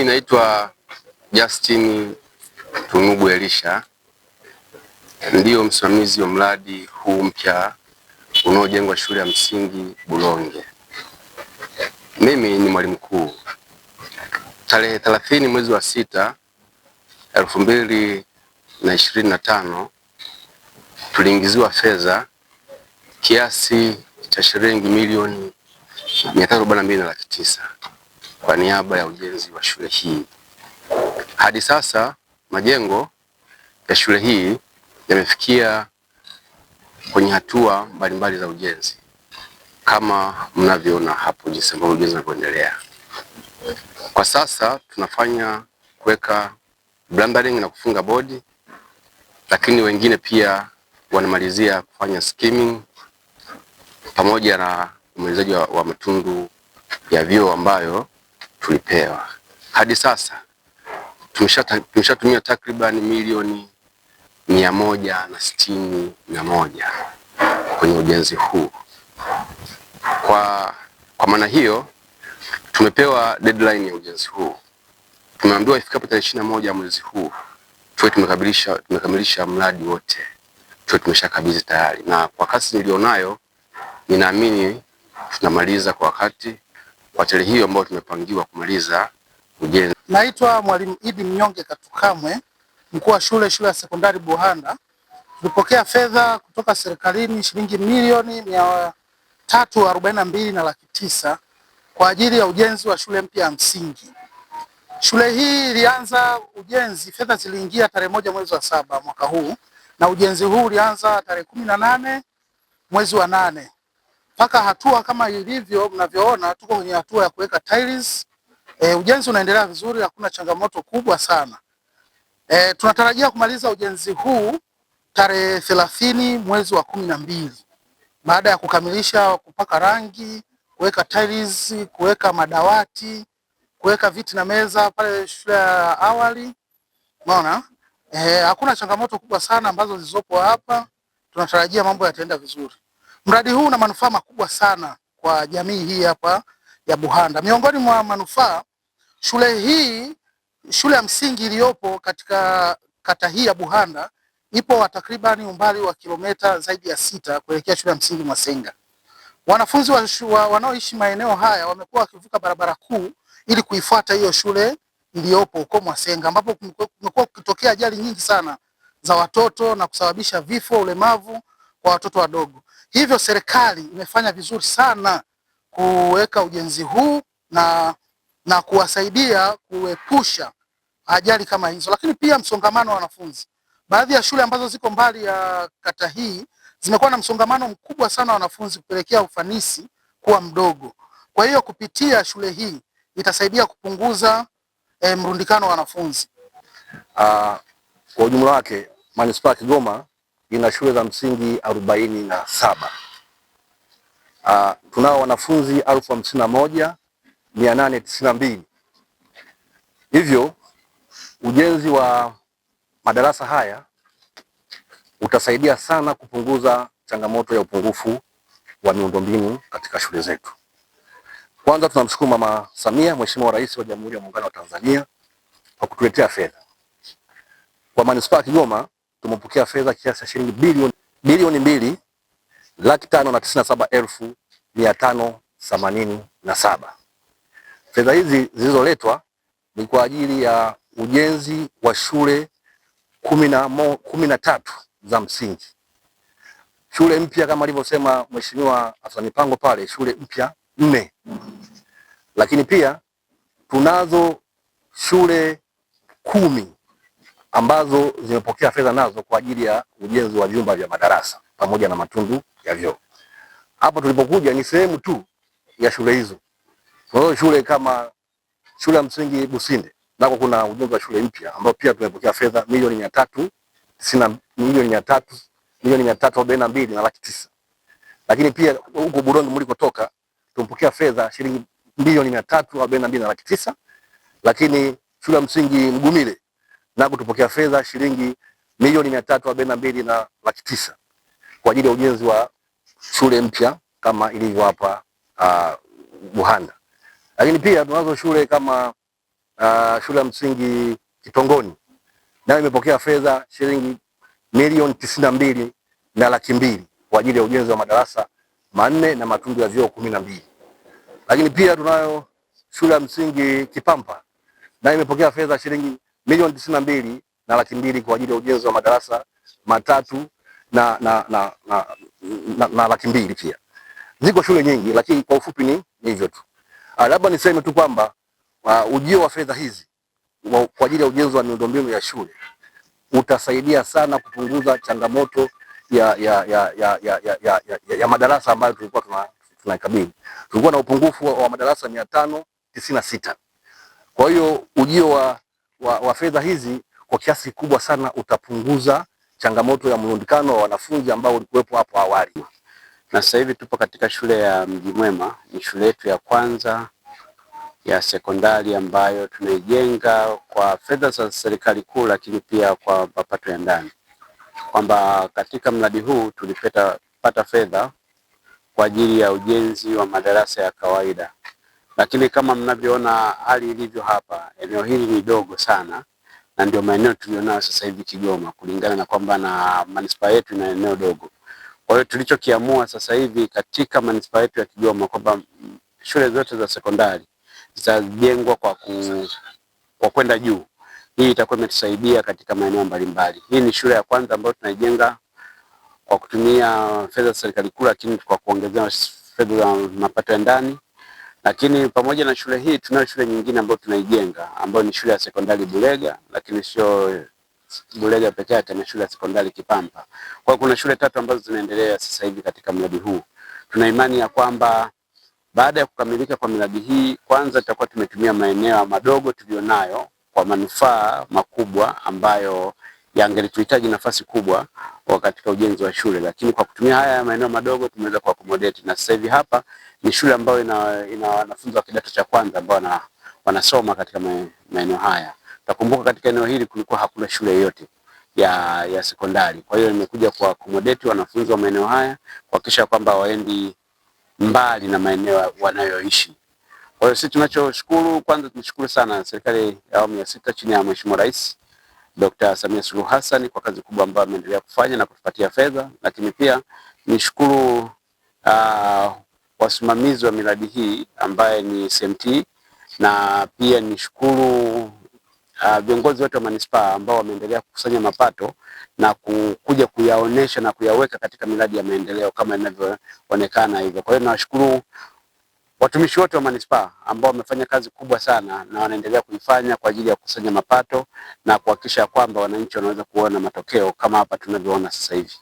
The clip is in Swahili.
naitwa Justin Tunugu Elisha, ndiyo msimamizi wa mradi huu mpya unaojengwa shule ya msingi Bulonge. Mimi ni mwalimu mkuu. Tarehe 30 mwezi wa 6 2025 tuliingiziwa fedha kiasi cha shilingi milioni 342 na laki 9 kwa niaba ya ujenzi wa shule hii. Hadi sasa majengo ya shule hii yamefikia kwenye hatua mbalimbali za ujenzi kama mnavyoona hapo jinsi ambavyo ujenzi unaendelea. Kwa sasa tunafanya kuweka blambering na kufunga bodi, lakini wengine pia wanamalizia kufanya skimming pamoja na umalizaji wa matundu ya vyoo ambayo tulipewa. Hadi sasa tumeshatumia takriban milioni 161 kwenye ujenzi huu. Kwa maana hiyo tumepewa deadline ya ujenzi huu. Tumeambiwa ifikapo tarehe 21 mwezi huu tuwe tumekamilisha mradi wote, tuwe tumeshakabidhi tayari, na kwa kasi nilionayo ninaamini tunamaliza kwa wakati kwa tarehe hiyo ambayo tumepangiwa kumaliza ujenzi. Naitwa Mwalimu Idi Mnyonge Katukamwe, mkuu wa shule ya sekondari Buhanda. Tulipokea fedha kutoka serikalini shilingi milioni 342 na laki 9 kwa ajili ya ujenzi wa shule mpya ya msingi. Shule hii ilianza ujenzi, fedha ziliingia tarehe 1 mwezi wa 7 mwaka huu, na ujenzi huu ulianza tarehe 18 mwezi wa 8. Mpaka hatua kama ilivyo mnavyoona, tuko kwenye hatua ya kuweka tiles. Ujenzi unaendelea vizuri, hakuna changamoto kubwa sana. Tunatarajia kumaliza ujenzi huu tarehe 30 mwezi wa 12, baada ya kukamilisha kupaka rangi, kuweka tiles, kuweka madawati, kuweka viti na meza pale shule ya awali. Unaona? Hakuna changamoto kubwa sana ambazo zilizopo hapa. Tunatarajia mambo yataenda vizuri. Mradi huu una manufaa makubwa sana kwa jamii hii hapa ya Buhanda. Miongoni mwa manufaa, shule ya msingi iliyopo katika kata hii ya Buhanda ipo takribani umbali wa kilomita zaidi ya 6 kuelekea shule ya msingi Mwasenga. Wanafunzi wanaoishi maeneo haya wamekuwa wakivuka barabara kuu ili kuifuata hiyo shule iliyopo huko Mwasenga, ambapo kumekuwa kutokea ajali nyingi sana za watoto na kusababisha vifo, ulemavu kwa watoto wadogo. Hivyo serikali imefanya vizuri sana kuweka ujenzi huu na kuwasaidia kuepusha ajali kama hizo, lakini pia msongamano wa wanafunzi. Baadhi ya shule ambazo ziko mbali ya kata hii zimekuwa na msongamano mkubwa sana wa wanafunzi, kupelekea ufanisi kuwa mdogo. Kwa hiyo kupitia shule hii itasaidia kupunguza mrundikano wa wanafunzi. Kwa ujumla wake Manispaa ya Kigoma ina shule za msingi 47. Tunao wanafunzi 51,892. Hivyo ujenzi wa madarasa haya utasaidia sana kupunguza changamoto ya upungufu wa miundombinu katika shule zetu. Kwanza tunamshukuru Mama Samia, Mheshimiwa Rais wa Jamhuri ya Muungano wa Tanzania, kwa kutuletea fedha. Kwa Manispaa ya Kigoma tumepokea fedha kiasi cha shilingi bilioni 2,597,587. Fedha hizi zilizoletwa ni kwa ajili ya ujenzi wa shule 13 za msingi. Shule mpya kama alivyosema Mheshimiwa afisa mipango pale, shule mpya 4. Lakini pia tunazo shule 10 ambazo zimepokea fedha nazo kwa ajili ya ujenzi wa vyumba vya madarasa pamoja na matundu ya vyoo. Hapo tulipokuja ni sehemu tu ya shule hizo. Tunazo shule kama shule ya msingi Businde, nako kuna ujenzi wa shule mpya ambao pia tumepokea fedha milioni 342 na laki 9. Lakini pia huko Bulonge mlikotoka tumepokea fedha shilingi milioni 342 na laki 9. Lakini shule ya msingi Mgumile nako tupokea fedha shilingi milioni 342 na laki 9 kwa ajili ya ujenzi wa shule mpya kama ilivyo hapa Buhanda. Lakini pia tunazo shule kama shule ya msingi Kitongoni nayo imepokea fedha shilingi milioni 92 na laki mbili kwa ajili ya ujenzi wa madarasa manne na matundu ya vyoo 12. Lakini pia tunayo shule ya msingi Kipampa nayo imepokea fedha shilingi milioni 92 na laki mbili kwa ajili ya ujenzi wa madarasa matatu na laki mbili pia. Ziko shule nyingi, lakini kwa ufupi ni hivyo tu. Labda niseme tu kwamba ujio wa fedha hizi kwa ajili ya ujenzi wa miundombinu ya shule utasaidia sana kupunguza changamoto ya madarasa ambayo tulikuwa tunaikabili. Tulikuwa na upungufu wa madarasa 596. Kwa hiyo ujio wa fedha hizi kwa kiasi kikubwa sana utapunguza changamoto ya mlundikano wa wanafunzi ambao ulikuwepo hapo awali. Na sasa hivi tupo katika shule ya Mji Mwema, ni shule yetu ya kwanza ya sekondari ambayo tunaijenga kwa fedha za serikali kuu, lakini pia kwa mapato ya ndani. Kwamba katika mradi huu tulipata fedha kwa ajili ya ujenzi wa madarasa ya kawaida, lakini kama mnavyoona hali ilivyo hapa, eneo hili ni dogo sana, na ndio maeneo tulionayo sasa hivi Kigoma, kulingana na kwamba na manispaa yetu ina eneo dogo. Kwa hiyo tulichokiamua sasa hivi katika manispaa yetu ya Kigoma kwamba shule zote za sekondari zitajengwa kwa kwenda juu. Hii itakuwa imetusaidia katika maeneo mbalimbali. Hii ni shule ya kwanza ambayo tunaijenga kwa kutumia fedha za serikali kuu, lakini kwa kuongezea fedha za mapato ya ndani. Lakini pamoja na shule hii tunayo shule nyingine ambayo tunaijenga ambayo ni shule ya sekondari Bulega, lakini sio Bulega pekee yake, na shule ya sekondari Kipampa. Kwa hiyo kuna shule tatu ambazo zinaendelea sasa hivi katika mradi huu. Tuna imani ya kwamba baada ya kukamilika kwa miradi hii, kwanza tutakuwa tumetumia maeneo madogo tulionayo kwa manufaa makubwa ambayo yangelituhitaji nafasi kubwa katika ujenzi wa shule, lakini kwa kutumia haya maeneo madogo tumeweza ku accommodate. Na sasa hivi hapa ni shule ambayo ina wanafunzi wa kidato cha kwanza ambao wanasoma katika maeneo haya. Utakumbuka katika eneo hili kulikuwa hakuna shule yoyote ya sekondari. Kwa hiyo nimekuja ku accommodate wanafunzi wa maeneo haya kuhakikisha kwamba waendi mbali na maeneo wanayoishi. Kwa hiyo sisi tunachoshukuru, kwanza tunashukuru sana serikali ya awamu ya 6 chini ya Mheshimiwa Rais Dr. Samia Suluhu Hassan kwa kazi kubwa ambayo ameendelea kufanya na kutupatia fedha, lakini pia nishukuru wasimamizi wa miradi hii ambaye ni SMT, na pia nishukuru viongozi wote wa manispaa ambao wameendelea kukusanya mapato na kuja kuyaonesha na kuyaweka katika miradi ya maendeleo kama inavyoonekana hivyo. Kwa hiyo nawashukuru watumishi wote wa manispaa ambao wamefanya kazi kubwa sana na wanaendelea kuifanya kwa ajili ya kukusanya mapato na kuhakikisha kwamba wananchi wanaweza kuona matokeo kama hapa tunavyoona sasa hivi.